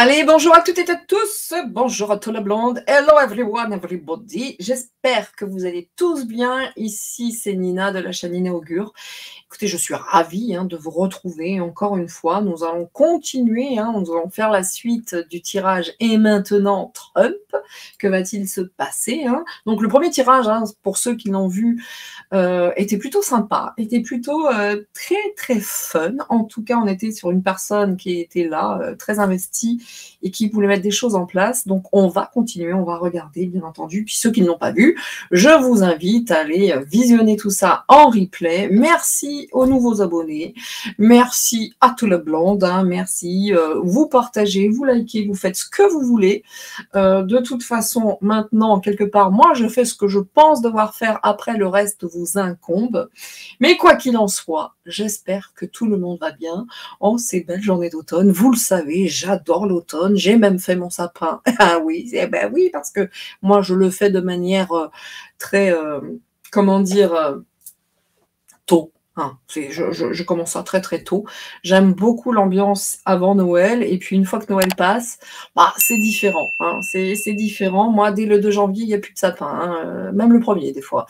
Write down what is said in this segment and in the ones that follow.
Allez, bonjour à toutes et à tous, bonjour à tout le monde, hello everyone, everybody, j'espère que vous allez tous bien, ici c'est Nina de la chaîne Nina Augure. Écoutez, je suis ravie de vous retrouver encore une fois, nous allons continuer, nous allons faire la suite du tirage et maintenant Trump, que va-t-il se passer Donc le premier tirage, pour ceux qui l'ont vu, était plutôt sympa, était plutôt très très fun. En tout cas, on était sur une personne qui était là, très investie et qui voulait mettre des choses en place. Donc on va continuer, on va regarder bien entendu. Puis ceux qui ne l'ont pas vu, je vous invite à aller visionner tout ça en replay. Merci aux nouveaux abonnés, merci à tout le blond, merci, vous partagez, vous likez, vous faites ce que vous voulez. De toute façon, maintenant, quelque part, moi je fais ce que je pense devoir faire, après le reste vous incombe. Mais quoi qu'il en soit, j'espère que tout le monde va bien en ces belles journées d'automne. Vous le savez, j'adore l'automne, j'ai même fait mon sapin. Ah oui, ben oui, parce que moi je le fais de manière très, comment dire, tôt. Je commence ça très très tôt. J'aime beaucoup l'ambiance avant Noël, et puis une fois que Noël passe, c'est différent. C'est différent. Moi, dès le 2 janvier, il n'y a plus de sapin, même le 1er des fois.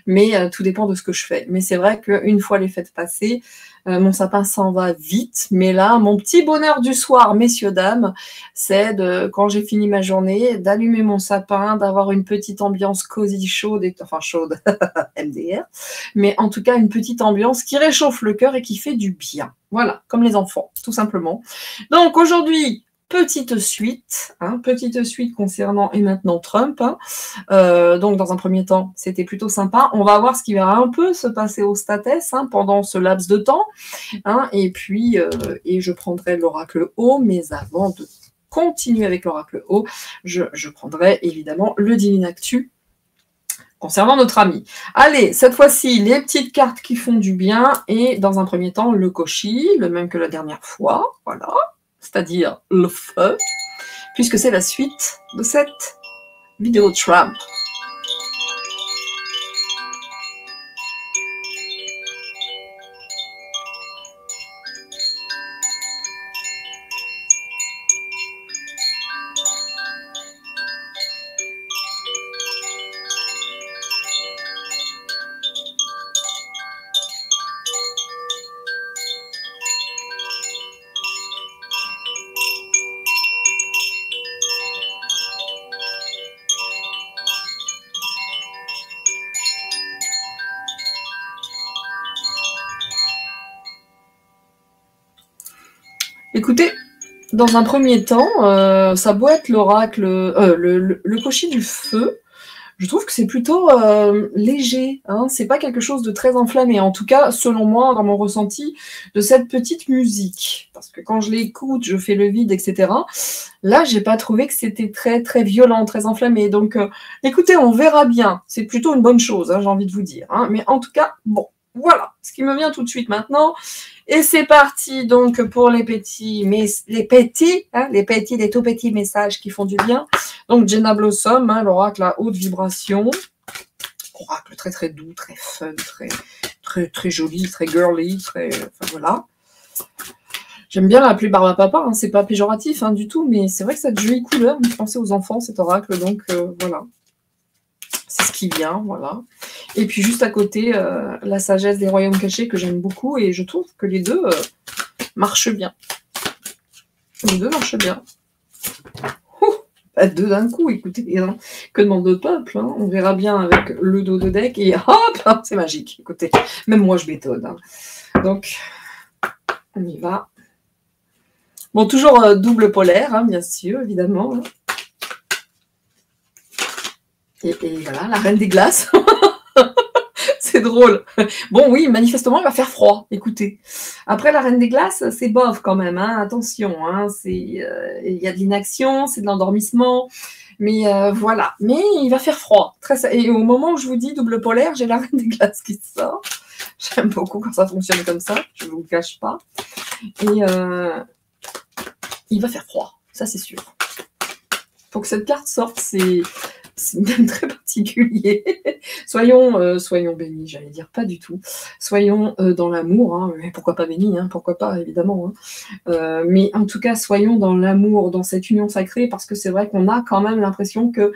Mais tout dépend de ce que je fais. Mais c'est vrai qu'une fois les fêtes passées, mon sapin s'en va vite. Mais là, mon petit bonheur du soir, messieurs, dames, c'est quand j'ai fini ma journée, d'allumer mon sapin, d'avoir une petite ambiance cosy, chaude, enfin chaude, MDR, mais en tout cas une petite ambiance qui réchauffe le cœur et qui fait du bien. Voilà, comme les enfants, tout simplement. Donc aujourd'hui, petite suite concernant et maintenant Trump. Donc dans un premier temps, c'était plutôt sympa. On va voir ce qui va un peu se passer au States pendant ce laps de temps. Et puis, et je prendrai l'oracle haut, mais avant de continuer avec l'oracle haut, je prendrai évidemment le Divine Actu concernant notre ami. Allez, cette fois-ci, les petites cartes qui font du bien, et dans un premier temps, le Koshi, le même que la dernière fois, voilà, c'est-à-dire le feu, puisque c'est la suite de cette vidéo Trump. Écoutez, dans un premier temps, ça doit être l'oracle, le Koshi du feu. Je trouve que c'est plutôt léger, c'est pas quelque chose de très enflammé, en tout cas, selon moi, dans mon ressenti de cette petite musique. Parce que quand je l'écoute, je fais le vide, etc. Là, j'ai pas trouvé que c'était très, très violent, très enflammé. Donc, écoutez, on verra bien. C'est plutôt une bonne chose, j'ai envie de vous dire. Mais en tout cas, bon, voilà ce qui me vient tout de suite maintenant. Et c'est parti donc pour les petits, les tout petits messages qui font du bien. Donc Jenna Blossom, l'oracle à haute vibration, oracle très très doux, très fun, très très très joli, très girly, enfin voilà. J'aime bien l'appeler Barbapapa, c'est pas péjoratif du tout, mais c'est vrai que cette jolie couleur me fait penser aux enfants, cet oracle, donc voilà. C'est ce qui vient, voilà. Et puis juste à côté, la sagesse des royaumes cachés que j'aime beaucoup, et je trouve que les deux marchent bien. Les deux marchent bien. Pas deux d'un coup, écoutez, que demande le peuple, on verra bien avec le dos de deck, et hop, c'est magique, écoutez, même moi je m'étonne. Donc, on y va. Bon, toujours double polaire, bien sûr, évidemment. Et voilà, la reine des glaces. C'est drôle. Bon, oui, manifestement, il va faire froid, écoutez. Après, la reine des glaces, c'est bof quand même, attention. Il y a de l'inaction, c'est de l'endormissement. Mais voilà. Mais il va faire froid. Et au moment où je vous dis double polaire, j'ai la reine des glaces qui sort. J'aime beaucoup quand ça fonctionne comme ça, je ne vous le cache pas. Et il va faire froid, ça c'est sûr. Pour que cette carte sorte, c'est c'est même très particulier. Soyons bénis, j'allais dire, pas du tout. Soyons dans l'amour, hein, mais pourquoi pas bénis, hein, pourquoi pas, évidemment. Hein. Mais en tout cas, soyons dans l'amour, dans cette union sacrée, parce que c'est vrai qu'on a quand même l'impression que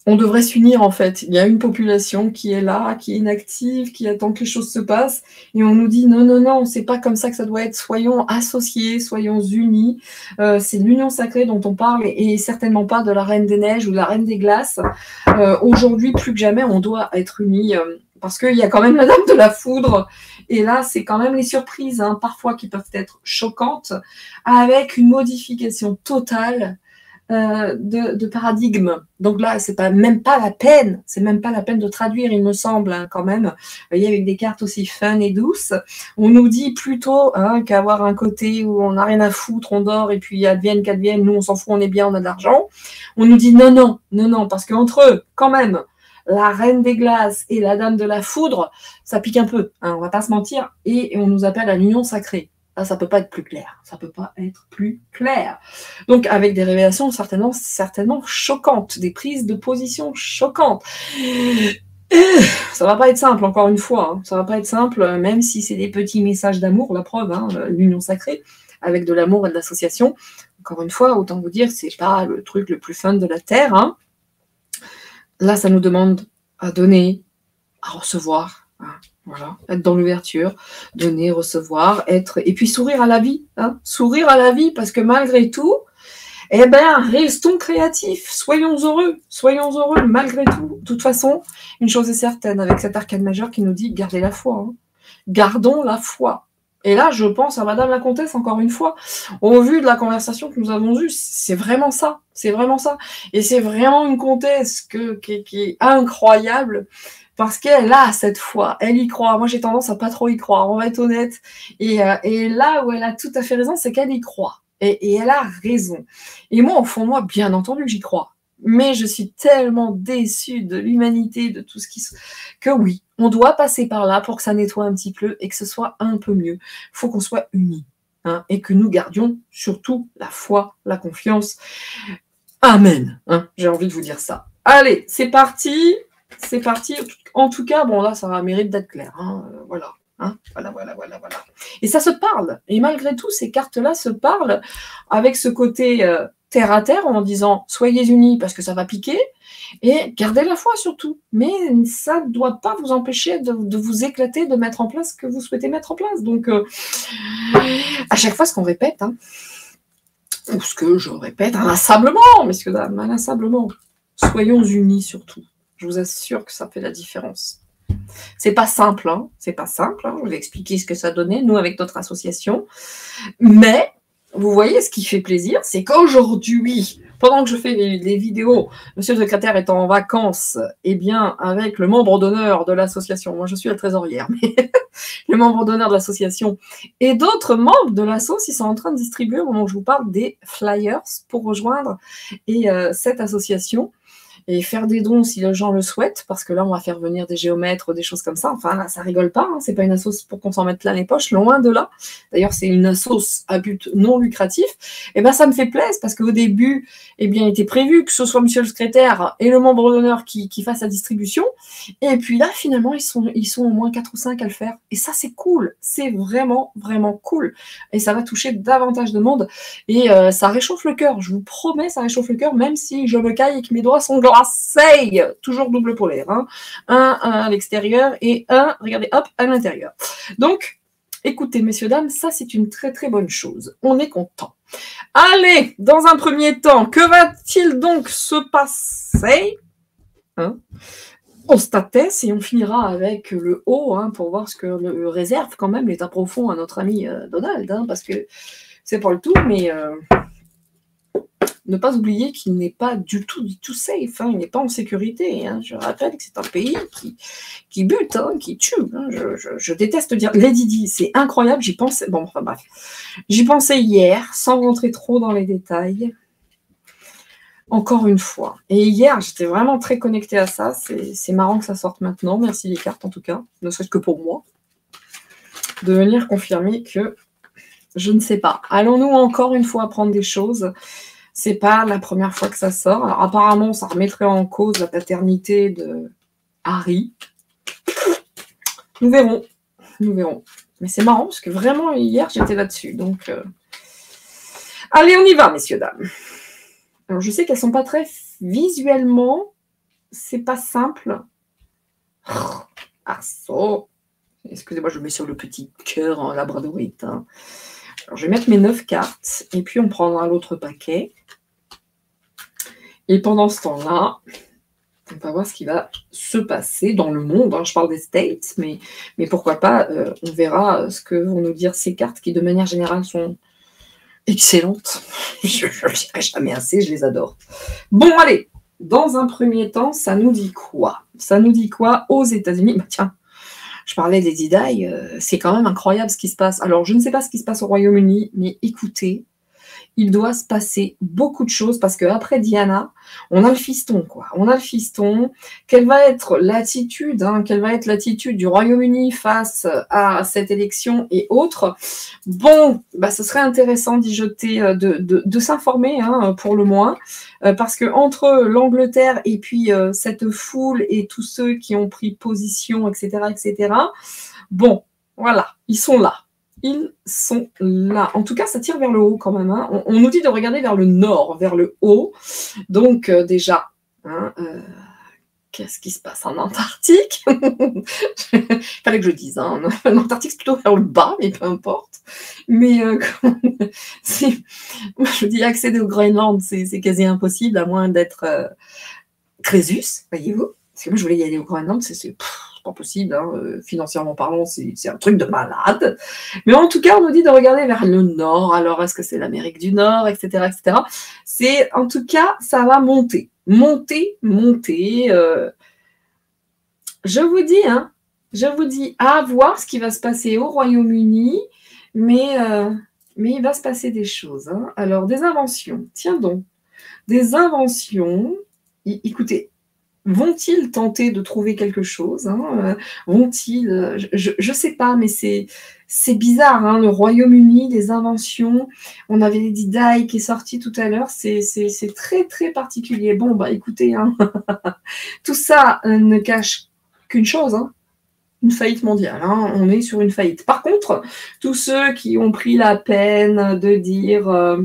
on devrait s'unir en fait. Il y a une population qui est là, qui est inactive, qui attend que les choses se passent, et on nous dit non, non, non, c'est pas comme ça que ça doit être. Soyons associés, soyons unis. C'est l'union sacrée dont on parle, et certainement pas de la Reine des Neiges ou de la Reine des Glaces. Aujourd'hui, plus que jamais, on doit être unis. Parce qu'il y a quand même la Dame de la Foudre, et là, c'est quand même les surprises, hein, parfois qui peuvent être choquantes, avec une modification totale de paradigme. Donc là, c'est même pas la peine de traduire, il me semble, hein, quand même. Vous voyez, avec des cartes aussi fun et douces, on nous dit plutôt hein, qu'avoir un côté où on n'a rien à foutre, on dort et puis advienne qu'advienne, nous on s'en fout, on est bien, on a de l'argent. On nous dit non, non, non, non, parce qu'entre eux, quand même, la Reine des Glaces et la Dame de la Foudre, ça pique un peu, hein, on va pas se mentir, et on nous appelle à l'union sacrée. Là, ça peut pas être plus clair. Ça peut pas être plus clair. Donc, avec des révélations certainement choquantes, des prises de position choquantes. Ça va pas être simple, encore une fois. Hein. Ça va pas être simple, même si c'est des petits messages d'amour, la preuve, hein, l'union sacrée, avec de l'amour et de l'association. Encore une fois, autant vous dire, c'est pas le truc le plus fun de la Terre. Hein. Là, ça nous demande à donner, à recevoir. Hein. Voilà, être dans l'ouverture, donner, recevoir, être, et puis sourire à la vie, hein, sourire à la vie, parce que malgré tout, eh ben, restons créatifs, soyons heureux malgré tout. De toute façon, une chose est certaine, avec cet arcane majeur qui nous dit, gardez la foi, hein. Gardons la foi. Et là, je pense à Madame la Comtesse, encore une fois, au vu de la conversation que nous avons eue, c'est vraiment ça, et c'est vraiment une comtesse qui est incroyable, parce qu'elle a cette foi, elle y croit. Moi, j'ai tendance à pas trop y croire, on va être honnête. Et là où elle a tout à fait raison, c'est qu'elle y croit. Et elle a raison. Et moi, au fond de moi, bien entendu que j'y crois. Mais je suis tellement déçue de l'humanité, de tout ce qui... que oui, on doit passer par là pour que ça nettoie un petit peu et que ce soit un peu mieux. Il faut qu'on soit unis. Hein, et que nous gardions surtout la foi, la confiance. Amen. Hein, j'ai envie de vous dire ça. Allez, c'est parti. C'est parti. En tout cas, bon là, ça mérite d'être clair. Hein, voilà. Hein, voilà. Et ça se parle. Et malgré tout, ces cartes-là se parlent avec ce côté terre à terre en disant soyez unis parce que ça va piquer et gardez la foi surtout. Mais ça ne doit pas vous empêcher de vous éclater, de mettre en place ce que vous souhaitez mettre en place. Donc, à chaque fois, ce qu'on répète, hein, ou ce que je répète inlassablement, messieurs, dames, inlassablement, soyons unis surtout. Je vous assure que ça fait la différence. C'est pas simple, hein. C'est pas simple. Hein. Je vais expliquer ce que ça donnait, nous, avec notre association. Mais, vous voyez, ce qui fait plaisir, c'est qu'aujourd'hui, pendant que je fais les vidéos, monsieur le secrétaire est en vacances, eh bien, avec le membre d'honneur de l'association, moi je suis la trésorière, mais le membre d'honneur de l'association et d'autres membres de l'asso, ils sont en train de distribuer, au moment où je vous parle, des flyers pour rejoindre cette association. Et faire des dons si les gens le souhaitent, parce que là, on va faire venir des géomètres, des choses comme ça. Enfin, là, ça rigole pas, hein. C'est pas une assoce pour qu'on s'en mette plein les poches, loin de là. D'ailleurs, c'est une assoce à but non lucratif. Et ben, ça me fait plaisir, parce qu'au début, eh bien, il était prévu que ce soit monsieur le secrétaire et le membre d'honneur qui fasse la distribution. Et puis là, finalement, ils sont au moins 4 ou 5 à le faire. Et ça, c'est cool. C'est vraiment, vraiment cool. Et ça va toucher davantage de monde. Et ça réchauffe le cœur. Je vous promets, ça réchauffe le cœur, même si je me caille et que mes doigts sont glacés. Toujours double polaire, hein. Un à l'extérieur et un, regardez, hop, à l'intérieur. Donc, écoutez, messieurs, dames, ça c'est une très très bonne chose. On est content. Allez, dans un premier temps, que va-t-il donc se passer, hein, au statès, et on finira avec le haut, hein, pour voir ce que le réserve quand même l'état profond à notre ami Donald, hein, parce que c'est pas le tout, mais... ne pas oublier qu'il n'est pas du tout safe, hein, il n'est pas en sécurité. Hein. Je rappelle que c'est un pays qui bute, hein, qui tue. Hein. Je déteste dire Lady Di, c'est incroyable, j'y pensais. Bon, enfin bref. J'y pensais hier, sans rentrer trop dans les détails. Encore une fois. Et hier, j'étais vraiment très connectée à ça. C'est marrant que ça sorte maintenant. Merci les cartes en tout cas, ne serait-ce que pour moi. De venir confirmer que je ne sais pas. Allons-nous encore une fois apprendre des choses ? C'est pas la première fois que ça sort. Alors, apparemment, ça remettrait en cause la paternité de Harry. Nous verrons. Nous verrons. Mais c'est marrant, parce que vraiment, hier, j'étais là-dessus. Donc, allez, on y va, messieurs, dames. Alors, je sais qu'elles sont pas très visuellement. C'est pas simple. Ah, ça. Excusez-moi, je mets sur le petit cœur en labradorite. Hein. Alors, je vais mettre mes 9 cartes. Et puis, on prendra l'autre paquet. Et pendant ce temps-là, on va voir ce qui va se passer dans le monde. Hein. Je parle des States, mais pourquoi pas, on verra ce que vont nous dire ces cartes qui, de manière générale, sont excellentes. Je ne dirai jamais assez, je les adore. Bon, allez, dans un premier temps, ça nous dit quoi? Ça nous dit quoi aux États-Unis? Bah, tiens, je parlais des Jedi, c'est quand même incroyable ce qui se passe. Alors, je ne sais pas ce qui se passe au Royaume-Uni, mais écoutez, il doit se passer beaucoup de choses parce qu'après Diana, on a le fiston, quoi. On a le fiston. Quelle va être l'attitude, quelle va être l'attitude du Royaume-Uni face à cette élection et autres? Bon, bah, ce serait intéressant d'y jeter, de s'informer, pour le moins, parce que entre l'Angleterre et puis cette foule et tous ceux qui ont pris position, etc., bon, voilà, ils sont là. Ils sont là. En tout cas, ça tire vers le haut quand même. On nous dit de regarder vers le nord, vers le haut. Donc déjà, qu'est-ce qui se passe en Antarctique? Il fallait que je dise. L'Antarctique, c'est plutôt vers le bas, mais peu importe. Mais je dis accéder au Groenland, c'est quasi impossible, à moins d'être Crésus, voyez-vous. Parce que moi, je voulais y aller au Groenland, c'est pas possible, financièrement parlant, c'est un truc de malade. Mais en tout cas, on nous dit de regarder vers le nord. Alors, est-ce que c'est l'Amérique du Nord, etc., etc. C'est, en tout cas, ça va monter. Monter. Je vous dis, à voir ce qui va se passer au Royaume-Uni, mais il va se passer des choses. Alors, des inventions. Tiens donc, des inventions. Écoutez, vont-ils tenter de trouver quelque chose? Vont-ils... Je ne sais pas, mais c'est bizarre. Le Royaume-Uni, les inventions. On avait les Jedi qui est sorti tout à l'heure. C'est très, très particulier. Bon, bah écoutez, tout ça ne cache qu'une chose. Une faillite mondiale. On est sur une faillite. Par contre, tous ceux qui ont pris la peine de dire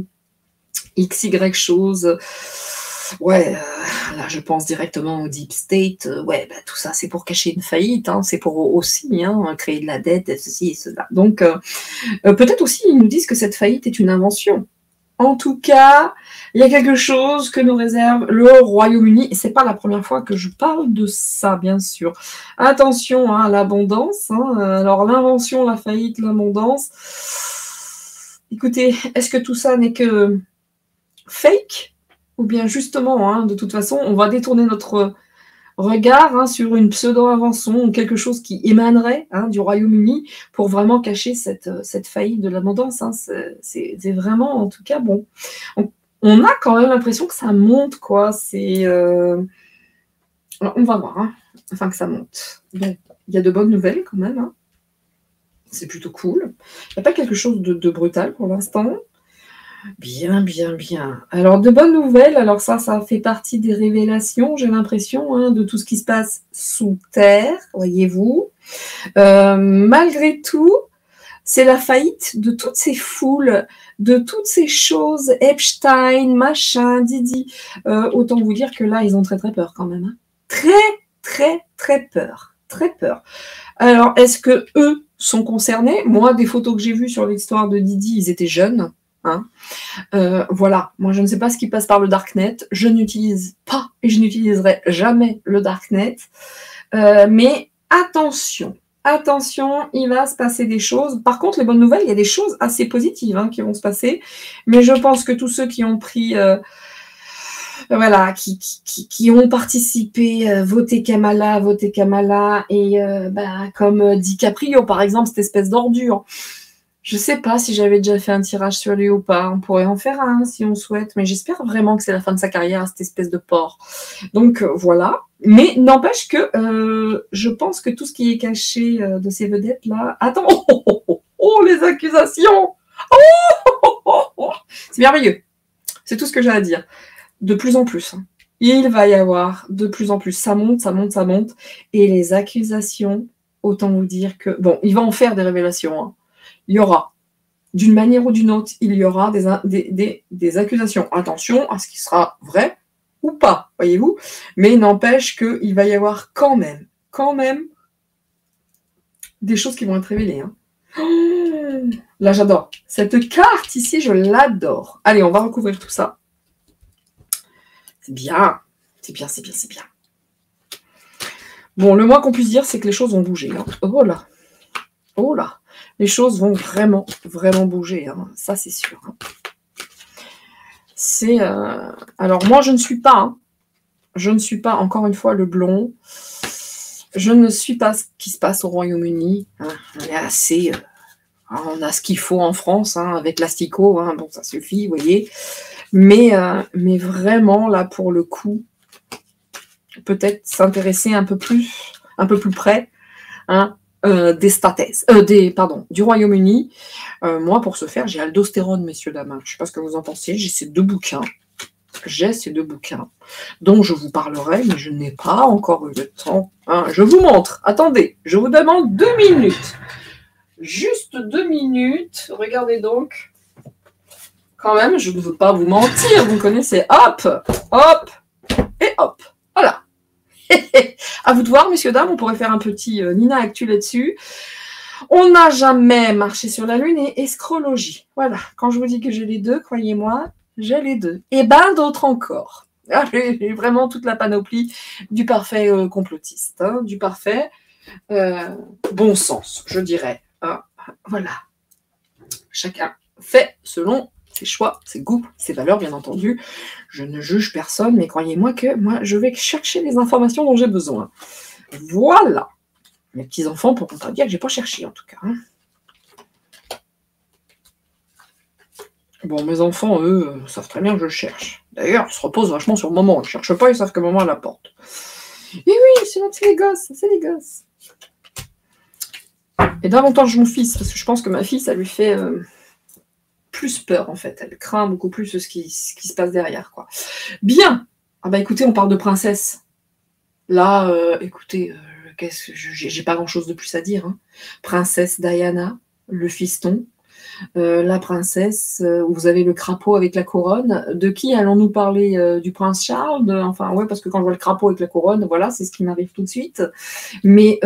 X, Y chose... Ouais, là je pense directement au Deep State. Tout ça c'est pour cacher une faillite, c'est pour aussi créer de la dette, ceci et cela. Donc peut-être aussi ils nous disent que cette faillite est une invention. En tout cas, il y a quelque chose que nous réserve le Royaume-Uni. Et c'est pas la première fois que je parle de ça, bien sûr. Attention à l'abondance. Alors l'invention, la faillite, l'abondance. Écoutez, est-ce que tout ça n'est que fake ? Ou bien justement, de toute façon, on va détourner notre regard sur une pseudo-invention ou quelque chose qui émanerait du Royaume-Uni pour vraiment cacher cette faillite de l'abondance. C'est vraiment, en tout cas, bon. On a quand même l'impression que ça monte, quoi. Alors, on va voir, enfin que ça monte. Donc, il y a de bonnes nouvelles quand même. C'est plutôt cool. Il n'y a pas quelque chose de brutal pour l'instant. Bien. Alors, de bonnes nouvelles, alors ça fait partie des révélations, j'ai l'impression, de tout ce qui se passe sous terre, voyez-vous. Malgré tout, c'est la faillite de toutes ces foules, de toutes ces choses, Epstein, machin, Didi. Autant vous dire que là, ils ont très, très peur quand même. Très peur. Très peur. Alors, est-ce que eux sont concernés? Moi, des photos que j'ai vues sur l'histoire de Didi, ils étaient jeunes. Voilà, moi je ne sais pas ce qui passe par le Darknet, je n'utilise pas et je n'utiliserai jamais le Darknet, mais attention, il va se passer des choses. Par contre, les bonnes nouvelles, il y a des choses assez positives qui vont se passer, mais je pense que tous ceux qui ont pris qui ont participé, voter Kamala, et comme DiCaprio par exemple, cette espèce d'ordure. Je sais pas si j'avais déjà fait un tirage sur lui ou pas. On pourrait en faire un si on souhaite, mais j'espère vraiment que c'est la fin de sa carrière, cette espèce de porc. Donc voilà. Mais n'empêche que je pense que tout ce qui est caché de ces vedettes là. Attends, oh les accusations. C'est merveilleux. C'est tout ce que j'ai à dire. De plus en plus. Hein. Il va y avoir de plus en plus. Ça monte, ça monte, ça monte. Et les accusations, autant vous dire que... Bon, il va en faire des révélations. Hein. Il y aura, d'une manière ou d'une autre, il y aura des accusations. Attention à ce qui sera vrai ou pas, voyez-vous. Mais n'empêche qu'il va y avoir quand même, des choses qui vont être révélées. Hein. Oh, là, j'adore. Cette carte ici, je l'adore. Allez, on va recouvrir tout ça. C'est bien. C'est bien, c'est bien, c'est bien. Bon, le moins qu'on puisse dire, c'est que les choses vont bouger. Hein. Oh là. Oh là. Les choses vont vraiment, vraiment bouger. Hein. Ça, c'est sûr. Hein. C'est... Alors, moi, je ne suis pas, encore une fois, le blond. Je ne suis pas ce qui se passe au Royaume-Uni. Hein. On est assez... on a ce qu'il faut en France, hein, avec l'asticot. Hein. Bon, ça suffit, vous voyez. Mais vraiment, là, pour le coup, peut-être s'intéresser un peu plus près, hein, du Royaume-Uni. Moi, pour ce faire, j'ai Aldostérone, messieurs, dames. Je ne sais pas ce que vous en pensez. J'ai ces deux bouquins. Dont je vous parlerai, mais je n'ai pas encore eu le temps. Hein. Je vous montre. Attendez, je vous demande 2 minutes. Juste 2 minutes. Regardez donc. Quand même, je ne veux pas vous mentir. Vous me connaissez. Hop, hop et hop. Voilà. À vous de voir, messieurs, dames. On pourrait faire un petit Nina Actu là-dessus. On n'a jamais marché sur la Lune et escrologie. Voilà. Quand je vous dis que j'ai les deux, croyez-moi, j'ai les deux. Et ben d'autres encore. J'ai vraiment toute la panoplie du parfait complotiste. Hein, du parfait bon sens, je dirais. Hein, voilà. Chacun fait selon ses choix, ses goûts, ses valeurs, bien entendu. Je ne juge personne, mais croyez-moi que moi, je vais chercher les informations dont j'ai besoin. Voilà. Mes petits-enfants pourront pas dire que je n'ai pas cherché, en tout cas. Hein. Bon, mes enfants, eux, savent très bien que je cherche. D'ailleurs, ils se reposent vachement sur maman. Ils ne cherchent pas, ils savent que maman la porte. Et oui, c'est les gosses, c'est les gosses. Et davantage mon fils, parce que je pense que ma fille, ça lui fait plus peur, en fait. Elle craint beaucoup plus ce qui se passe derrière, quoi. Bien. Ah bah écoutez, on parle de princesse. Là, écoutez, j'ai pas grand-chose de plus à dire. Hein. Princesse Diana, le fiston. La princesse, vous avez le crapaud avec la couronne. De qui allons-nous parler du prince Charles Enfin, ouais, parce que quand je vois le crapaud avec la couronne, voilà, c'est ce qui m'arrive tout de suite. Mais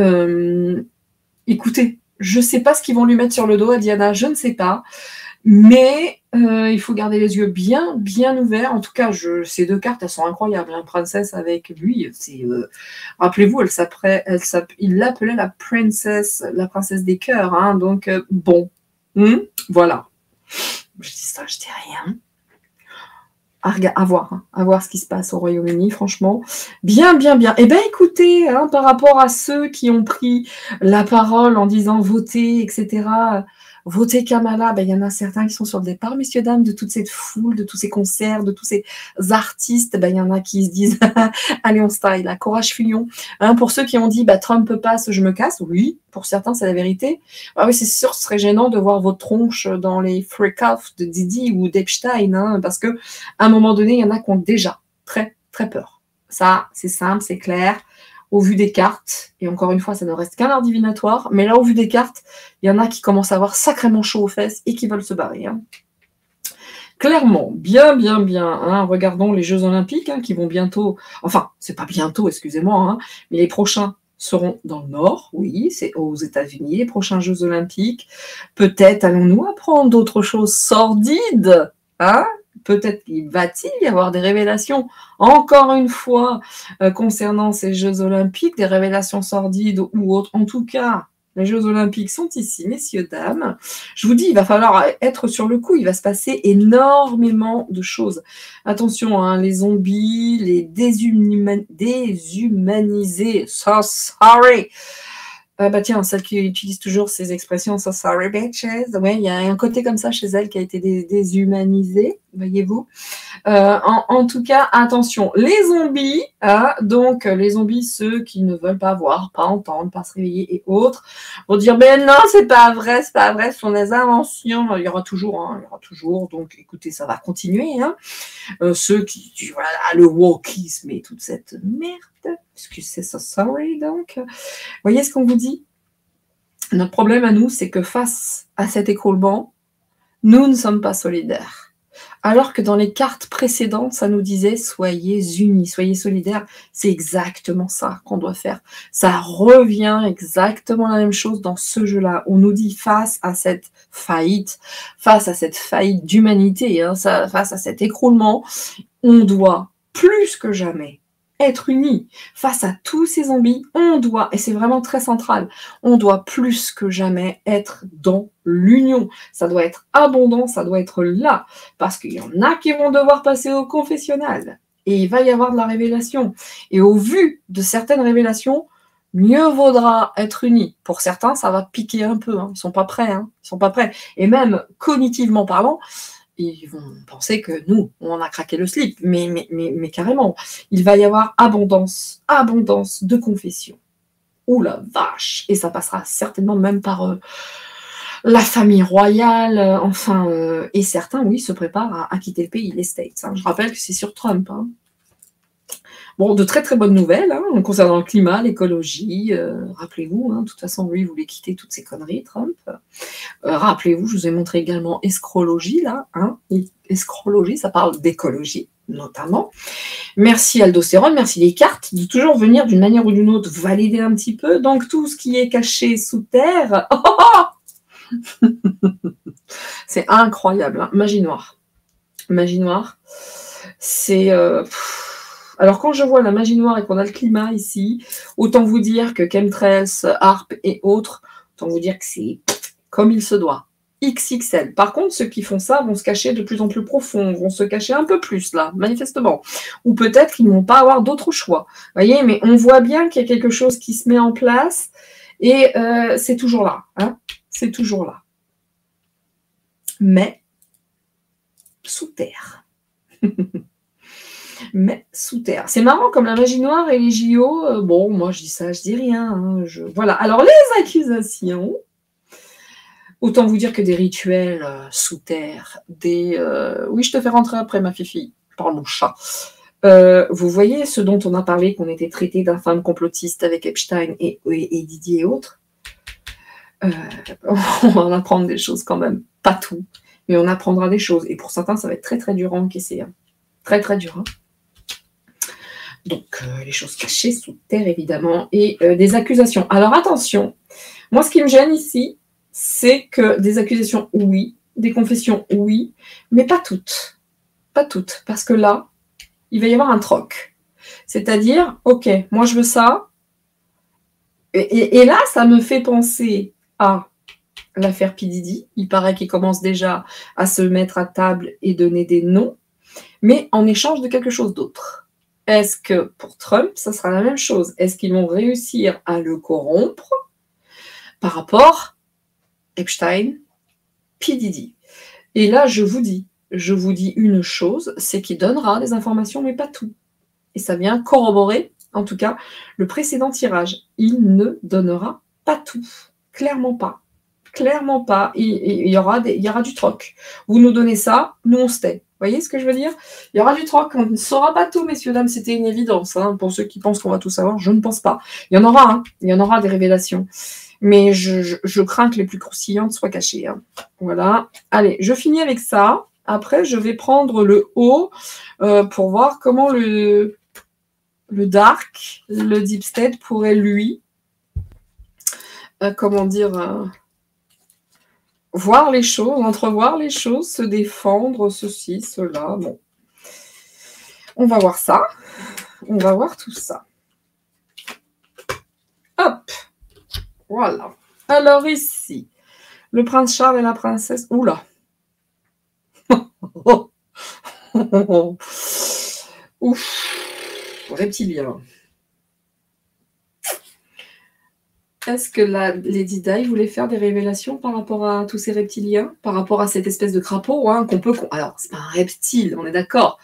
écoutez, je ne sais pas ce qu'ils vont lui mettre sur le dos à Diana, je ne sais pas. Mais il faut garder les yeux bien, bien ouverts. En tout cas, ces deux cartes, elles sont incroyables. Hein. Princesse avec lui, rappelez-vous, il l'appelait la princesse des cœurs. Hein. Donc, bon. Voilà. Je dis ça, je dis rien. À voir ce qui se passe au Royaume-Uni, franchement. Bien, bien, bien. Eh bien, écoutez, hein, par rapport à ceux qui ont pris la parole en disant voter, etc., voter Kamala, il y en a certains qui sont sur le départ, messieurs, dames, de toute cette foule, de tous ces concerts, de tous ces artistes. Il y en a qui se disent, allez, on style, là, courage filion. Hein, pour ceux qui ont dit, Trump passe, je me casse, oui, pour certains, c'est la vérité. Ah oui, c'est sûr, ce serait gênant de voir votre tronche dans les freak-offs de Didi ou d'Epstein, hein, parce que à un moment donné, il y en a qui ont déjà très, très peur. Ça, c'est simple, c'est clair. Au vu des cartes, et encore une fois, ça ne reste qu'un art divinatoire, mais là, au vu des cartes, il y en a qui commencent à avoir sacrément chaud aux fesses et qui veulent se barrer. Hein. Clairement, bien, bien, bien. Hein. Regardons les Jeux Olympiques qui vont bientôt... Enfin, c'est pas bientôt, excusez-moi, mais les prochains seront dans le Nord, oui, c'est aux États-Unis, les prochains Jeux Olympiques. Peut-être allons-nous apprendre d'autres choses sordides, hein. Peut-être va-t-il y avoir des révélations, encore une fois, concernant ces Jeux Olympiques, des révélations sordides ou autres. En tout cas, les Jeux Olympiques sont ici, messieurs, dames. Je vous dis, il va falloir être sur le coup. Il va se passer énormément de choses. Attention, hein, les zombies, les déshumanisés, so sorry. Ah bah tiens, celle qui utilise toujours ces expressions «So sorry bitches», ouais, il y a un côté comme ça chez elle qui a été déshumanisé, voyez-vous? En tout cas, attention, les zombies, donc les zombies, ceux qui ne veulent pas voir, pas entendre, pas se réveiller et autres, vont dire: «Ben non, c'est pas vrai, ce sont des inventions». Il y aura toujours, il y aura toujours, donc écoutez, ça va continuer, ceux qui voilà, le wokisme et toute cette merde, excusez, so sorry donc. Voyez ce qu'on vous dit? Notre problème à nous, c'est que face à cet écroulement, nous ne sommes pas solidaires. Alors que dans les cartes précédentes, ça nous disait: «Soyez unis, soyez solidaires». C'est exactement ça qu'on doit faire. Ça revient exactement la même chose dans ce jeu-là. On nous dit face à cette faillite d'humanité, face à cet écroulement, on doit plus que jamais être unis. Face à tous ces zombies, on doit, et c'est vraiment très central, on doit plus que jamais être dans l'union. Ça doit être abondant, ça doit être là, parce qu'il y en a qui vont devoir passer au confessionnal, et il va y avoir de la révélation. Et au vu de certaines révélations, mieux vaudra être unis. Pour certains, ça va piquer un peu, ils sont pas prêts, ils sont pas prêts. Et même cognitivement parlant, ils vont penser que nous, on a craqué le slip, mais carrément. Il va y avoir abondance de confession. Ouh la vache! Et ça passera certainement même par la famille royale, et certains, oui, se préparent à quitter le pays, les States. Je rappelle que c'est sur Trump. Bon, de très très bonnes nouvelles concernant le climat, l'écologie. Rappelez-vous, de toute façon, lui, il voulait quitter toutes ces conneries, Trump. Rappelez-vous, je vous ai montré également Escrologie, là. Escrologie, ça parle d'écologie, notamment. Merci Aldocéron, merci les cartes, de toujours venir d'une manière ou d'une autre valider un petit peu. Donc, tout ce qui est caché sous terre, c'est incroyable. Magie noire. Magie noire, c'est... Alors, quand je vois la magie noire et qu'on a le climat ici, autant vous dire que chemtrails, harp et autres, autant vous dire que c'est comme il se doit. XXL. Par contre, ceux qui font ça vont se cacher de plus en plus profond, vont se cacher un peu plus, là, manifestement. Ou peut-être qu'ils ne vont pas avoir d'autre choix. Vous voyez, mais on voit bien qu'il y a quelque chose qui se met en place, et c'est toujours là. C'est toujours là. Mais sous terre. Mais sous terre. C'est marrant, comme la magie noire et les JO, bon, moi je dis ça, je dis rien. Voilà. Alors, les accusations, autant vous dire que des rituels sous terre, oui, je te fais rentrer après, ma fifi, par mon chat. Vous voyez ce dont on a parlé, qu'on était traité d'infâme complotiste avec Epstein et Didier et autres. On va en apprendre des choses quand même. Pas tout, mais on apprendra des choses. Et pour certains, ça va être très très dur à encaisser. Très très dur. Donc, les choses cachées sous terre, évidemment, et des accusations. Alors, attention, moi, ce qui me gêne ici, c'est que des accusations, oui, des confessions, oui, mais pas toutes. Pas toutes, parce que là, il va y avoir un troc. C'est-à-dire, ok, moi, je veux ça, et là, ça me fait penser à l'affaire P. Diddy. Il paraît qu'il commence déjà à se mettre à table et donner des noms, mais en échange de quelque chose d'autre. Est-ce que pour Trump, ça sera la même chose? Est-ce qu'ils vont réussir à le corrompre par rapport à Epstein, P. Diddy? Et là, je vous dis une chose, c'est qu'il donnera des informations, mais pas tout. Et ça vient corroborer, en tout cas, le précédent tirage. Il ne donnera pas tout. Clairement pas. Clairement pas. Il y aura du troc. Vous nous donnez ça, nous on se tait. Vous voyez ce que je veux dire? Il y aura du troc, on ne saura pas tout, messieurs, dames, c'était une évidence. Pour ceux qui pensent qu'on va tout savoir, je ne pense pas. Il y en aura des révélations. Mais je crains que les plus croustillantes soient cachées. Voilà. Allez, je finis avec ça. Après, je vais prendre le haut pour voir comment le dark, le deep state pourrait, lui, voir les choses, entrevoir les choses, se défendre, ceci, cela. Bon. On va voir ça. On va voir tout ça. Hop. Voilà. Alors ici, le prince Charles et la princesse... Oula. Ouf. Reptilien. Est-ce que la Lady Di voulait faire des révélations par rapport à tous ces reptiliens? Par rapport à cette espèce de crapaud, hein, qu'on peut... Alors, c'est pas un reptile, on est d'accord.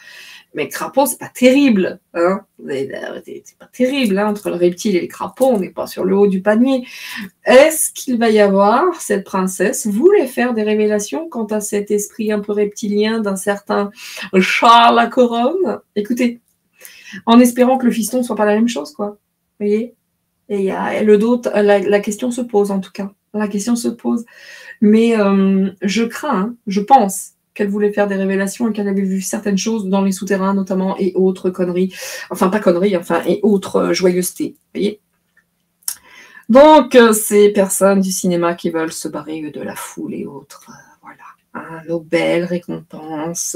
Mais crapaud, c'est pas terrible. Hein, c'est pas terrible, hein, entre le reptile et le crapaud, on n'est pas sur le haut du panier. Est-ce qu'il va y avoir, cette princesse voulait faire des révélations quant à cet esprit un peu reptilien d'un certain Charles la Couronne? Écoutez, en espérant que le fiston soit pas la même chose, quoi. Vous voyez? Et il y a le doute, la question se pose en tout cas. La question se pose. Mais je crains, hein, je pense qu'elle voulait faire des révélations et qu'elle avait vu certaines choses dans les souterrains notamment et autres conneries. Enfin, pas conneries, enfin, et autres joyeusetés. Vous voyez? Donc, ces personnes du cinéma qui veulent se barrer de la foule et autres, voilà. Hein, nos belles récompenses.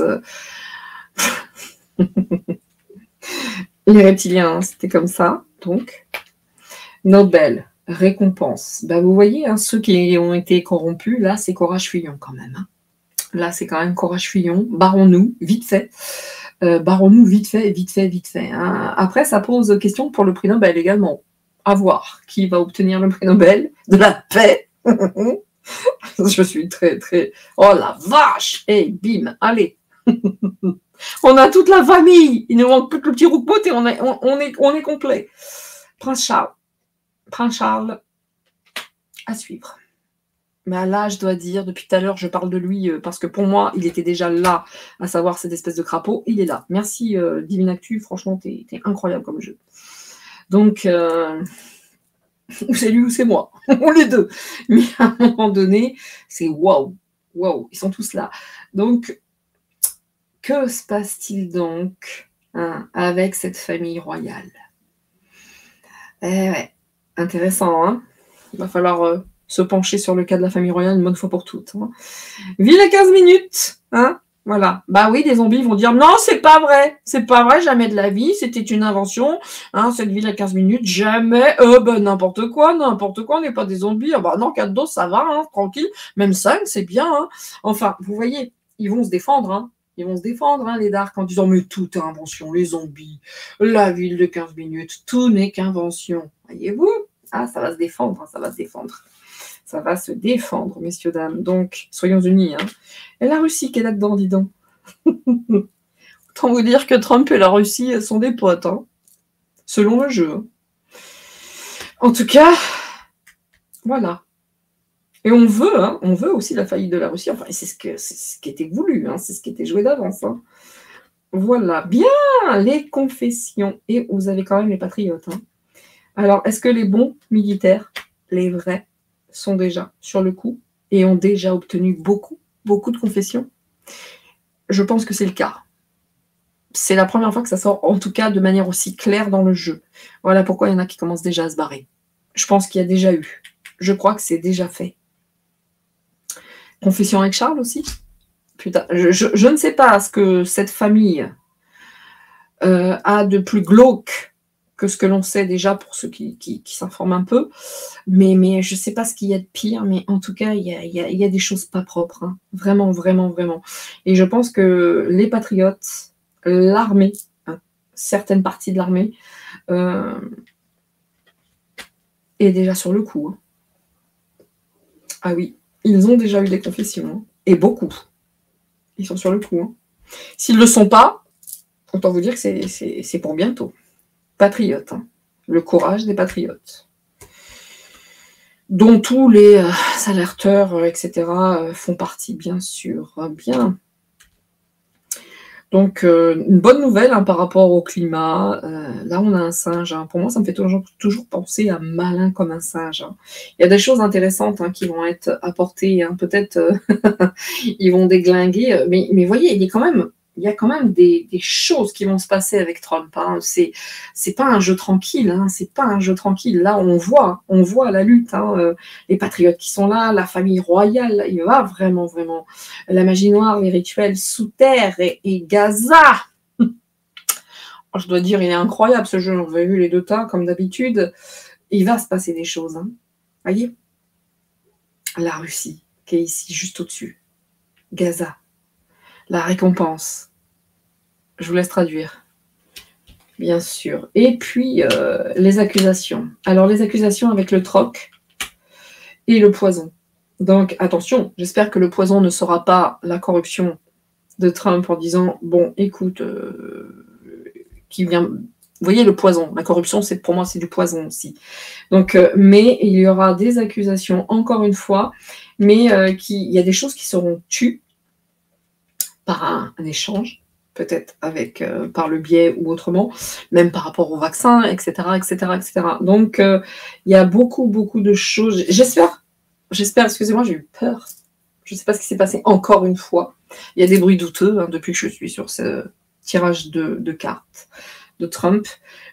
Les reptiliens, hein, c'était comme ça, donc. Nobel, récompense. Ben, vous voyez, hein, ceux qui ont été corrompus, là, c'est Courage Fillon quand même. Hein. Là, c'est quand même Courage Fillon. Barrons-nous, vite fait. Barrons-nous, vite fait, vite fait, vite fait. Hein. Après, ça pose question pour le prix Nobel également. À voir qui va obtenir le prix Nobel de la paix. Je suis très, très... Oh la vache! Et bim, allez. On a toute la famille. Il ne manque plus que le petit Roukmout et on est complet. Prince Charles. Prince Charles, à suivre. Mais là, je dois dire, depuis tout à l'heure, je parle de lui parce que pour moi, il était déjà là, à savoir cette espèce de crapaud. Il est là. Merci, Divine Actu. Franchement, t'es incroyable comme jeu. Donc, ou c'est lui ou c'est moi. Ou les deux. Mais à un moment donné, c'est waouh. Waouh. Ils sont tous là. Donc, que se passe-t-il donc hein, avec cette famille royale? Eh ouais. Intéressant, hein. Il va falloir se pencher sur le cas de la famille royale une bonne fois pour toutes. Hein. Ville à 15 minutes, hein. Voilà. Bah oui, des zombies vont dire non, c'est pas vrai, jamais de la vie, c'était une invention, hein, cette ville à 15 minutes, jamais, bah n'importe quoi, on n'est pas des zombies, ah bah non, 4 doses, ça va, hein, tranquille, même 5, c'est bien, hein. Enfin, vous voyez, ils vont se défendre, hein. Ils vont se défendre, hein, les darks, en disant mais tout est invention, les zombies, la ville de 15 minutes, tout n'est qu'invention. Voyez-vous? Ah, ça va se défendre, hein, ça va se défendre. Ça va se défendre, messieurs, dames. Donc, soyons unis. Hein. Et la Russie qui est là-dedans, dis donc. Autant vous dire que Trump et la Russie sont des potes, hein, selon le jeu. Hein. En tout cas, voilà. Et on veut aussi la faillite de la Russie. Enfin, c'est ce qui était voulu, hein, c'est ce qui était joué d'avance. Hein. Voilà. Bien, les confessions. Et vous avez quand même les patriotes. Hein. Alors, est-ce que les bons militaires, les vrais, sont déjà sur le coup et ont déjà obtenu beaucoup de confessions? Je pense que c'est le cas. C'est la première fois que ça sort, en tout cas, de manière aussi claire dans le jeu. Voilà pourquoi il y en a qui commencent déjà à se barrer. Je pense qu'il y a déjà eu. Je crois que c'est déjà fait. Confession avec Charles aussi? Putain, je ne sais pas ce que cette famille a de plus glauque que ce que l'on sait déjà pour ceux qui s'informent un peu. Mais je ne sais pas ce qu'il y a de pire, mais en tout cas, il y a des choses pas propres. Hein. Vraiment, vraiment, vraiment. Et je pense que les patriotes, l'armée, hein, certaines parties de l'armée, est déjà sur le coup. Hein. Ah oui, ils ont déjà eu des confessions. Hein. Et beaucoup. Ils sont sur le coup. Hein. S'ils ne le sont pas, autant vous dire que c'est pour bientôt. Patriotes, hein. Le courage des patriotes, dont tous les alerteurs, etc., font partie, bien sûr. Bien. Donc, une bonne nouvelle hein, par rapport au climat. Là, on a un singe. Hein. Pour moi, ça me fait toujours penser à malin comme un singe. Hein. Il y a des choses intéressantes hein, qui vont être apportées. Hein. Peut-être ils vont déglinguer. Mais voyez, il y a quand même des choses qui vont se passer avec Trump. Hein. C'est pas un jeu tranquille. Hein. C'est pas un jeu tranquille. Là, on voit la lutte. Hein. Les patriotes qui sont là, la famille royale. Là, il va vraiment, vraiment. La magie noire, les rituels sous terre et Gaza. Je dois dire, il est incroyable ce jeu. On avait vu les deux tas, comme d'habitude. Il va se passer des choses. Hein. Voyez, la Russie, qui est ici, juste au-dessus. Gaza. La récompense. Je vous laisse traduire. Bien sûr. Et puis, les accusations. Alors, les accusations avec le troc. et le poison. Donc attention, j'espère que le poison ne sera pas la corruption de Trump en disant, bon, écoute, qui vient... Vous voyez, le poison, la corruption, c'est pour moi, c'est du poison aussi. Donc, mais il y aura des accusations, encore une fois, mais il y a des choses qui seront tues par un échange, peut-être avec par le biais ou autrement, même par rapport au vaccin, etc., etc., etc. Donc, il y a beaucoup, beaucoup de choses. J'espère, excusez-moi, j'ai eu peur. Je ne sais pas ce qui s'est passé encore une fois. Il y a des bruits douteux hein, depuis que je suis sur ce tirage de cartes de Trump.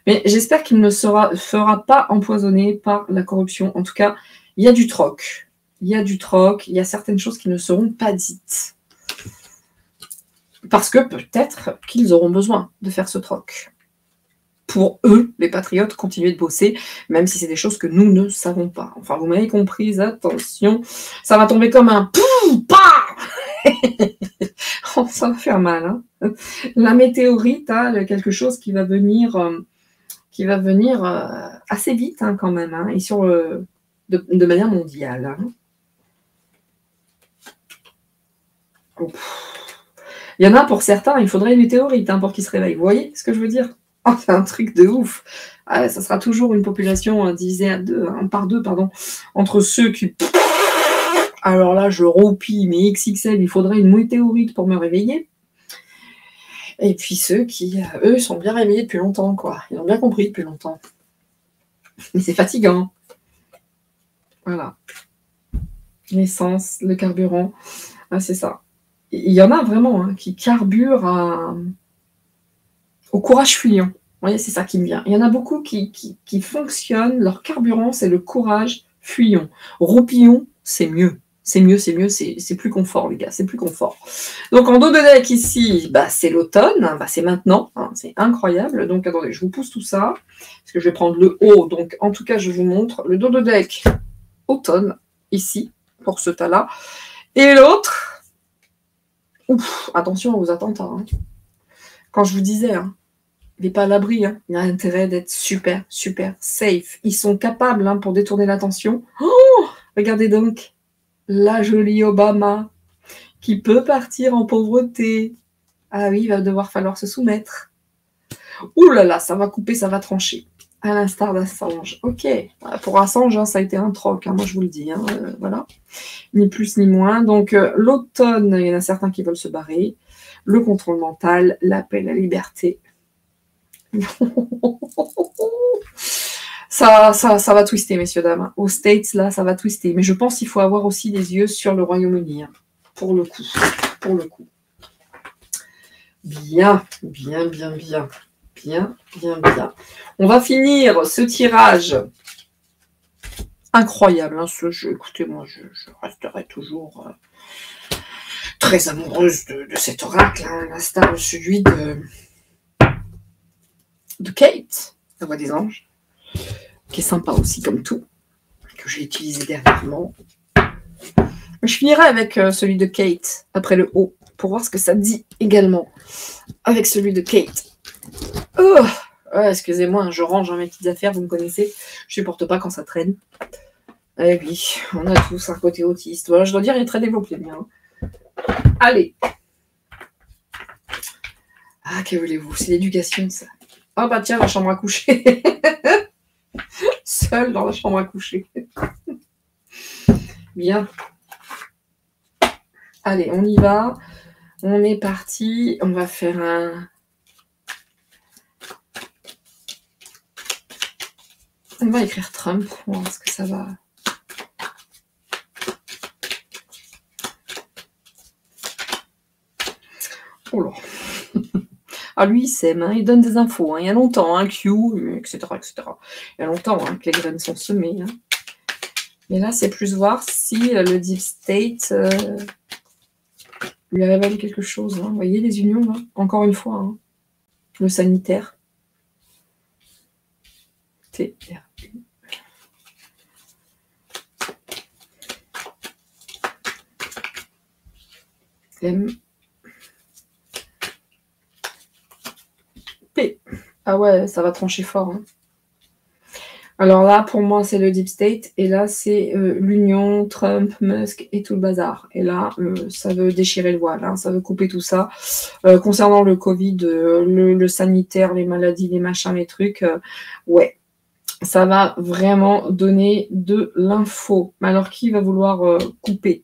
Mais j'espère qu'il ne fera pas empoisonner par la corruption. En tout cas, il y a du troc. Il y a du troc. Il y a certaines choses qui ne seront pas dites. Parce que peut-être qu'ils auront besoin de faire ce troc. Pour eux, les patriotes, continuer de bosser, même si c'est des choses que nous ne savons pas. Enfin, vous m'avez compris, attention, ça va tomber comme un pouf, oh, ça va faire mal. Hein. La météorite, hein, quelque chose qui va venir assez vite hein, quand même, hein, et sur de manière mondiale. Hein. Il y en a pour certains, il faudrait une météorite hein, pour qu'ils se réveillent. Vous voyez ce que je veux dire? Oh, c'est un truc de ouf. Ah, ça sera toujours une population divisée par deux, entre ceux qui... Alors là, je roupille, mais XXL, il faudrait une météorite pour me réveiller. Et puis ceux qui, eux, sont bien réveillés depuis longtemps, quoi. Ils ont bien compris depuis longtemps. Mais c'est fatigant. Voilà. L'essence, le carburant, ah, c'est ça. Il y en a vraiment hein, qui carburent au courage fuyant. Vous voyez, c'est ça qui me vient. Il y en a beaucoup qui fonctionnent, leur carburant, c'est le courage fuyant. Roupillon, c'est mieux. C'est mieux, c'est plus confort, les gars, c'est plus confort. Donc, en dos de deck, ici, bah, c'est l'automne, bah, c'est maintenant, hein, c'est incroyable. Donc, attendez, je vous pousse tout ça, parce que je vais prendre le haut. Donc, en tout cas, je vous montre le dos de deck automne, ici, pour ce tas-là. Et l'autre, ouf, attention aux attentats. Hein. Quand je vous disais, hein, il n'est pas à l'abri, hein. Il a intérêt d'être super, super safe. Ils sont capables hein, pour détourner l'attention. Oh, regardez donc, la jolie Obama, qui peut partir en pauvreté. Ah oui, il va devoir falloir se soumettre. Ouh là là, ça va couper, ça va trancher. À l'instar d'Assange. Ok, pour Assange, hein, ça a été un troc, hein, moi je vous le dis. Hein, voilà, ni plus ni moins. Donc l'automne, il y en a certains qui veulent se barrer. Le contrôle mental, l'appel à la liberté. Ça va twister, messieurs, dames. Aux States, là, ça va twister. Mais je pense qu'il faut avoir aussi des yeux sur le Royaume-Uni. Hein, pour le coup. Pour le coup. Bien, bien, bien, bien. Bien, bien, bien. On va finir ce tirage. Incroyable, hein, ce jeu. Écoutez, moi, je resterai toujours très amoureuse de cet oracle, hein, à l'instar de celui de Kate, la voix des anges, qui est sympa aussi comme tout, que j'ai utilisé dernièrement. Je finirai avec celui de Kate, après le haut, pour voir ce que ça dit également, avec celui de Kate. Oh, ouais, excusez-moi, je range mes petites affaires, vous me connaissez, je supporte pas quand ça traîne. Eh oui, on a tous un côté autiste. Voilà, je dois dire, il est très développé, le mien. Allez. Ah, que voulez-vous, c'est l'éducation, ça. Ah bah tiens, la chambre à coucher. Seule dans la chambre à coucher. Bien. Allez, on y va. On est parti. On va faire un... On va écrire Trump. On va voir ce que ça va... Oh là. Ah, lui, il sème, hein, il donne des infos. Hein, il y a longtemps, hein, Q, etc., etc. Il y a longtemps hein, que les graines sont semées. Hein. Mais là, c'est plus voir si le Deep State lui révèle quelque chose. Hein. Vous voyez les unions, là encore une fois. Hein. Le sanitaire. T-R-U. M. P. Ah ouais, ça va trancher fort. Hein. Alors là, pour moi, c'est le Deep State. Et là, c'est l'Union, Trump, Musk et tout le bazar. Et là, ça veut déchirer le voile. Hein, ça veut couper tout ça. Concernant le Covid, le sanitaire, les maladies, les machins, les trucs, ouais. Ça va vraiment donner de l'info. Mais alors, qui va vouloir couper,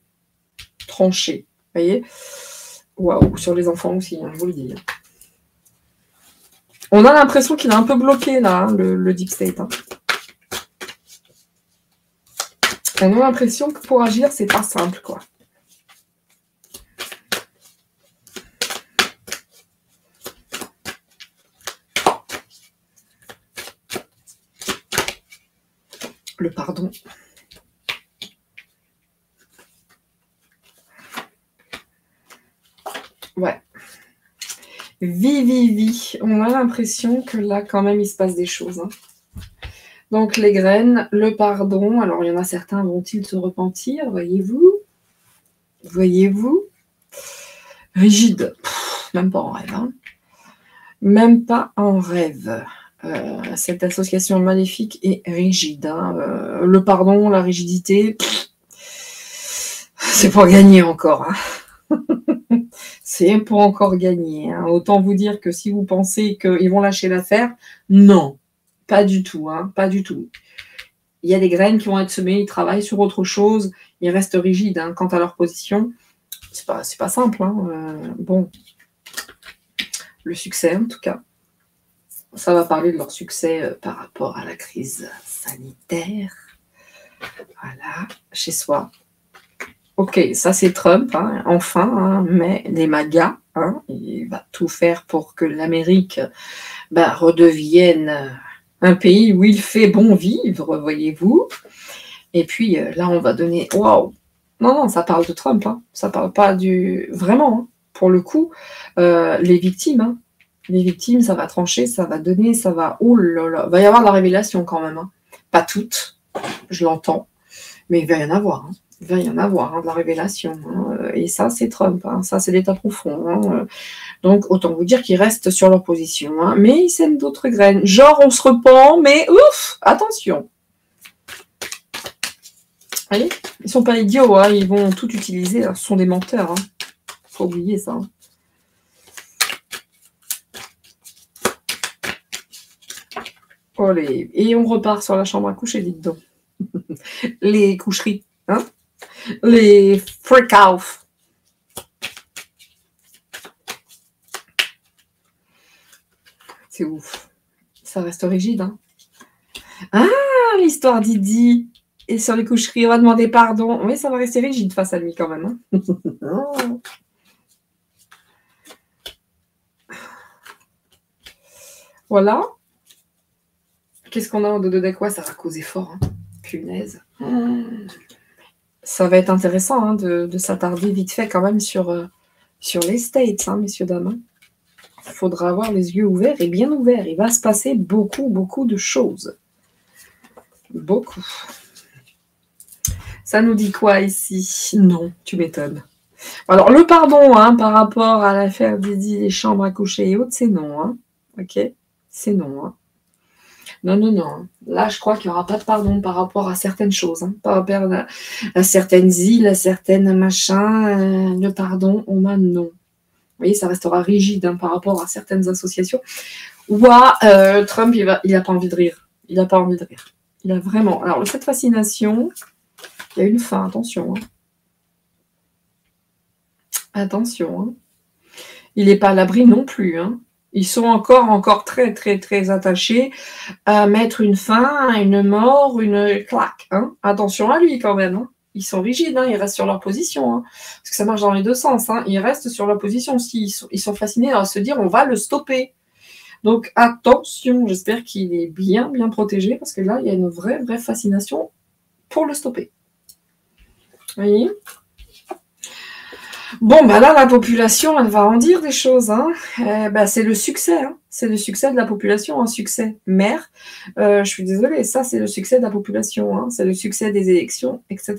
trancher? Vous voyez? Waouh, sur les enfants aussi, hein, je vous le dis. On a l'impression qu'il est un peu bloqué, là, hein, le Deep State. Hein. On a l'impression que pour agir, c'est pas simple, quoi. Le pardon. Ouais. Vie. On a l'impression que là, quand même, il se passe des choses. Hein. Donc, les graines, le pardon. Alors, il y en a certains, vont-ils se repentir? Voyez-vous? Rigide. Même pas en rêve. Hein. Même pas en rêve. Cette association maléfique est rigide. Hein. Le pardon, la rigidité, c'est pour gagner encore. Hein. C'est pour encore gagner. Hein. Autant vous dire que si vous pensez qu'ils vont lâcher l'affaire, non, pas du tout. Hein, pas du tout. Il y a des graines qui vont être semées, ils travaillent sur autre chose, ils restent rigides hein, quant à leur position. C'est pas simple. Hein. Bon, le succès en tout cas. Ça va parler de leur succès par rapport à la crise sanitaire. Voilà, chez soi. Ok, ça c'est Trump, hein, enfin, hein, mais les MAGA, hein, il va tout faire pour que l'Amérique redevienne un pays où il fait bon vivre, voyez-vous. Et puis là, on va donner... Waouh! Non, ça parle de Trump, hein, ça parle pas du... Vraiment, hein, pour le coup, les victimes, hein, les victimes, ça va trancher, ça va donner, ça va... Oh là là, il va y avoir de la révélation quand même. Hein. Pas toutes, je l'entends, mais il va y en avoir. Hein. Il va y en avoir hein, de la révélation. Hein. Et ça, c'est Trump. Hein. Ça, c'est l'état profond. Hein. Donc, autant vous dire qu'ils restent sur leur position. Hein. Mais ils sèment d'autres graines. Genre, on se repent, mais ouf, attention. Vous voyez, ils sont pas idiots. Hein. Ils vont tout utiliser. Ce sont des menteurs. Hein. Faut oublier ça. Hein. Allez. Et on repart sur la chambre à coucher, dites donc. Les coucheries. Hein, les freak-out. C'est ouf. Ça reste rigide. Hein. Ah, l'histoire d'Idi. Et sur les coucheries, on va demander pardon. Oui, ça va rester rigide face à lui quand même. Hein. Voilà. Qu'est-ce qu'on a en dos de deck? Ouais, ça va causer fort. Hein. Punaise. Ça va être intéressant hein, de s'attarder vite fait quand même sur les States, hein, messieurs, dames. Il faudra avoir les yeux ouverts et bien ouverts. Il va se passer beaucoup de choses. Beaucoup. Ça nous dit quoi ici? Non, tu m'étonnes. Alors, le pardon hein, par rapport à l'affaire Didi, les chambres à coucher et autres, c'est non. Hein. Ok? C'est non. Hein. Non. Là, je crois qu'il n'y aura pas de pardon par rapport à certaines choses. Hein. Par rapport à certaines îles, à certaines machins. Le pardon, on a non. Vous voyez, ça restera rigide hein, par rapport à certaines associations. Ou à Trump, il n'a pas envie de rire. Il n'a pas envie de rire. Il a vraiment... Alors, cette fascination, il y a une fin, attention. Hein. Attention. Hein. Il n'est pas à l'abri non plus. Hein. Ils sont encore très attachés à mettre une fin, une mort, une claque. Hein. Attention à lui quand même. Hein. Ils sont rigides, hein. Ils restent sur leur position. Hein. Parce que ça marche dans les deux sens. Hein. Ils restent sur leur position. Ils sont fascinés à se dire on va le stopper. Donc attention, j'espère qu'il est bien protégé parce que là, il y a une vraie fascination pour le stopper. Vous voyez ? Bon, là, la population, elle va en dire des choses. Hein. C'est le succès. Hein. C'est le succès de la population, un succès maire. Je suis désolée, ça, c'est le succès de la population. Hein. C'est le succès des élections, etc.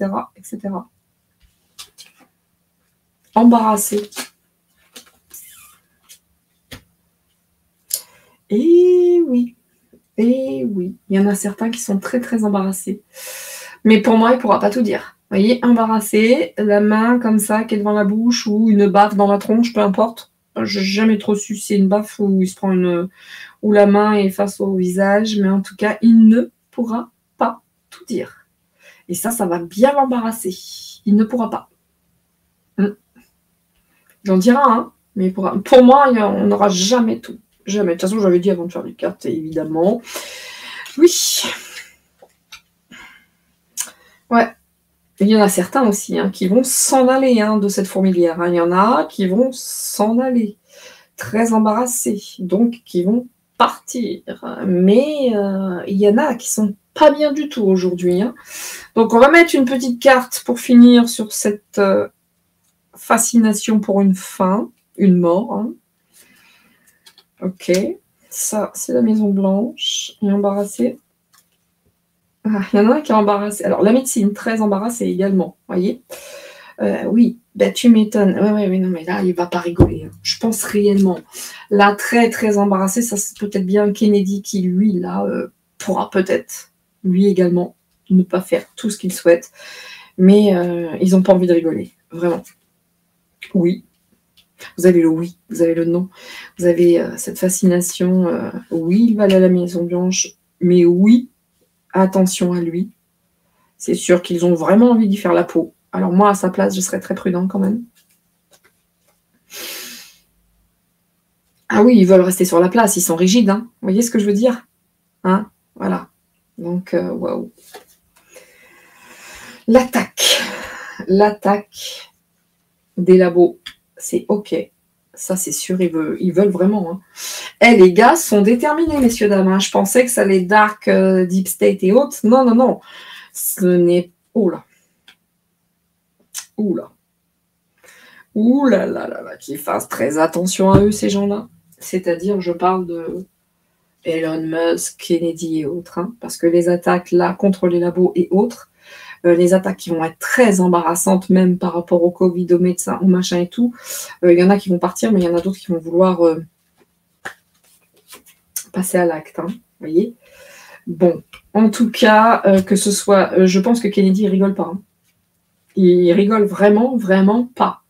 Embarrassé. Et oui. Et oui, il y en a certains qui sont très, très embarrassés. Mais pour moi, il ne pourra pas tout dire. Vous voyez, embarrassé, la main comme ça, qui est devant la bouche, ou une baffe dans la tronche, peu importe. Je n'ai jamais trop su si c'est une baffe ou il se prend ou la main est face au visage, mais en tout cas, il ne pourra pas tout dire. Et ça va bien l'embarrasser. Il ne pourra pas. J'en dira, hein, mais pour moi, on n'aura jamais tout. Jamais. De toute façon, j'avais dit avant de faire les cartes, évidemment. Oui. Ouais. Il y en a certains aussi qui vont s'en aller de cette fourmilière. Il y en a qui vont s'en aller. Très embarrassés. Donc, qui vont partir. Mais il y en a qui sont pas bien du tout aujourd'hui. Donc, on va mettre une petite carte pour finir sur cette fascination pour une fin, une mort. Ok. Ça, c'est la Maison Blanche. Et embarrassé. Ah, il y en a un qui est embarrassé. Alors, la médecine, très embarrassée également. Voyez. Oui, tu m'étonnes. Oui, non, mais là, il ne va pas rigoler. Je pense réellement. Là, très, très embarrassé, ça c'est peut-être bien Kennedy qui, lui, là, pourra peut-être, lui également, ne pas faire tout ce qu'il souhaite. Mais ils n'ont pas envie de rigoler. Vraiment. Oui. Vous avez le oui, vous avez le non. Vous avez cette fascination. Oui, il va aller à la Maison Blanche, mais oui, attention à lui. C'est sûr qu'ils ont vraiment envie d'y faire la peau. Alors moi, à sa place, je serais très prudent quand même. Ah oui, ils veulent rester sur la place, ils sont rigides. Vous voyez ce que je veux dire? Voilà. Donc, waouh. L'attaque des labos, c'est OK. Ça, c'est sûr, ils veulent vraiment. Les gars sont déterminés, messieurs, dames. Je pensais que ça allait dark, deep state et autres. Non. Ce n'est... Oula. Là, qu'ils fassent très attention à eux, ces gens-là. C'est-à-dire, je parle de Elon Musk, Kennedy et autres. Parce que les attaques, là, contre les labos et autres, les attaques qui vont être très embarrassantes, même par rapport au Covid, aux médecins, au machin et tout, il y en a qui vont partir, mais il y en a d'autres qui vont vouloir passer à l'acte. Vous voyez? Bon, en tout cas, que ce soit... je pense que Kennedy, il rigole pas. Il rigole vraiment, vraiment pas.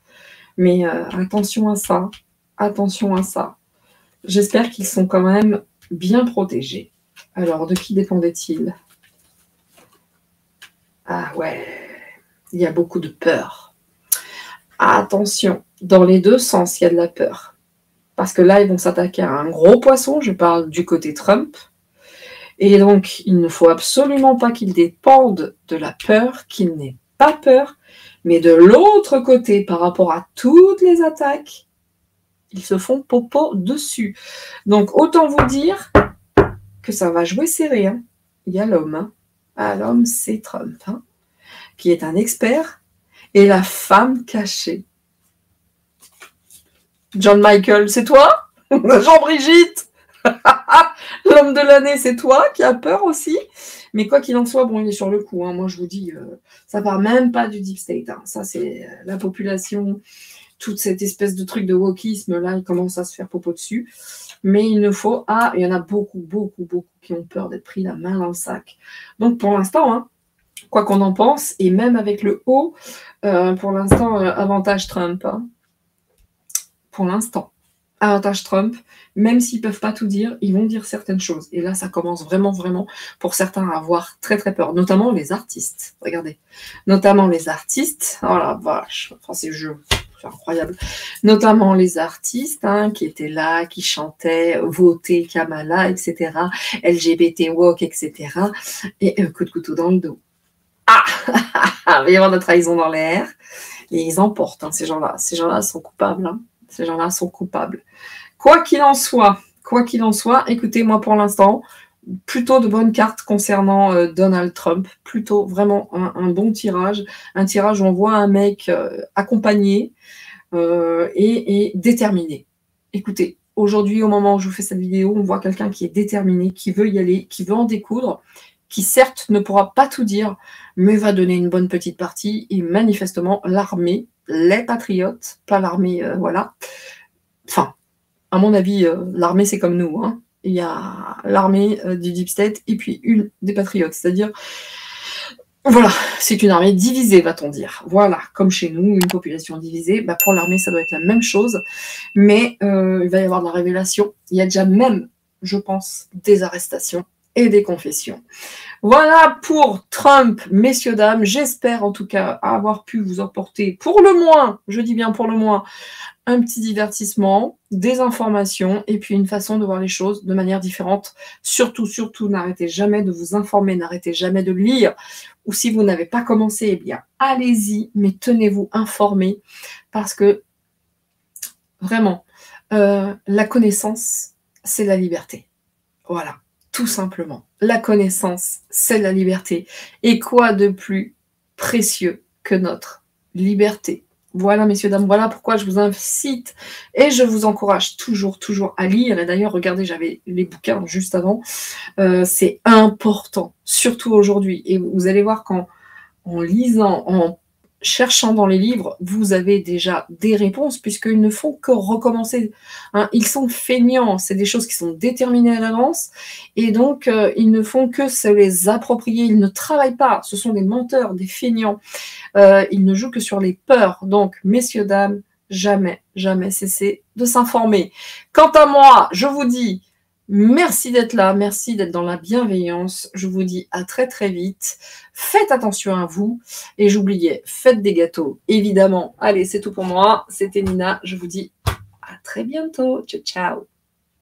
Mais attention à ça. Attention à ça. J'espère qu'ils sont quand même bien protégés. Alors, de qui dépendait-il? Ah ouais, il y a beaucoup de peur. Attention, dans les deux sens, il y a de la peur. Parce que là, ils vont s'attaquer à un gros poisson, je parle du côté Trump. Et donc, il ne faut absolument pas qu'ils dépendent de la peur, qu'ils n'aient pas peur, mais de l'autre côté, par rapport à toutes les attaques, ils se font popo dessus. Donc, autant vous dire que ça va jouer serré. Il y a l'homme. L'homme, c'est Trump, qui est un expert, et la femme cachée. John Michael, c'est toi? Jean-Brigitte. L'homme de l'année, c'est toi qui as peur aussi. Mais quoi qu'il en soit, bon, il est sur le coup. Moi, je vous dis, ça part même pas du deep state. Ça, c'est la population, toute cette espèce de truc de wokisme, là, il commence à se faire popo dessus. Mais il ne faut... il y en a beaucoup qui ont peur d'être pris la main dans le sac. Donc, pour l'instant, quoi qu'on en pense, et même avec le haut, pour l'instant, avantage Trump. Pour l'instant, avantage Trump. Même s'ils ne peuvent pas tout dire, ils vont dire certaines choses. Et là, ça commence vraiment, pour certains, à avoir très, très peur. Notamment les artistes. Regardez. Notamment les artistes. Oh la vache. Enfin, c'est incroyable. Notamment les artistes qui étaient là, qui chantaient, votaient Kamala, etc. LGBT woke, etc. Et coup de couteau dans le dos. Il va y avoir de la trahison dans l'air. Et ils emportent, ces gens-là. Ces gens-là sont coupables. Ces gens-là sont coupables. Quoi qu'il en soit, écoutez, moi pour l'instant, plutôt de bonnes cartes concernant Donald Trump. Plutôt vraiment un bon tirage. Un tirage où on voit un mec accompagné et déterminé. Écoutez, aujourd'hui, au moment où je vous fais cette vidéo, on voit quelqu'un qui est déterminé, qui veut y aller, qui veut en découdre, qui certes ne pourra pas tout dire, mais va donner une bonne petite partie. Et manifestement, l'armée, les patriotes, pas l'armée, voilà. Enfin, à mon avis, l'armée, c'est comme nous. il y a l'armée du Deep State et puis une des Patriotes. C'est-à-dire, voilà, c'est une armée divisée, va-t-on dire. Voilà, comme chez nous, une population divisée. Bah, pour l'armée, ça doit être la même chose. Mais il va y avoir de la révélation. Il y a déjà même, je pense, des arrestations et des confessions. Voilà pour Trump, messieurs, dames. J'espère en tout cas avoir pu vous apporter, pour le moins, je dis bien pour le moins, un petit divertissement, des informations et puis une façon de voir les choses de manière différente. Surtout, surtout, n'arrêtez jamais de vous informer, n'arrêtez jamais de lire. Ou si vous n'avez pas commencé, eh bien, allez-y, mais tenez-vous informés parce que vraiment, la connaissance, c'est la liberté. Voilà, tout simplement. La connaissance, c'est la liberté. Et quoi de plus précieux que notre liberté? Voilà, messieurs, dames, voilà pourquoi je vous incite et je vous encourage toujours, toujours à lire. Et d'ailleurs, regardez, j'avais les bouquins juste avant. C'est important, surtout aujourd'hui. Et vous allez voir qu'en lisant, en cherchant dans les livres, vous avez déjà des réponses puisqu'ils ne font que recommencer. Hein. Ils sont feignants, c'est des choses qui sont déterminées à l'avance et donc ils ne font que se les approprier. Ils ne travaillent pas, ce sont des menteurs, des feignants. Ils ne jouent que sur les peurs. Donc, messieurs, dames, jamais, jamais cessez de s'informer. Quant à moi, je vous dis merci d'être là, merci d'être dans la bienveillance. Je vous dis à très très vite. Faites attention à vous. Et j'oubliais, faites des gâteaux, évidemment. Allez, c'est tout pour moi. C'était Nina. Je vous dis à très bientôt. Ciao, ciao.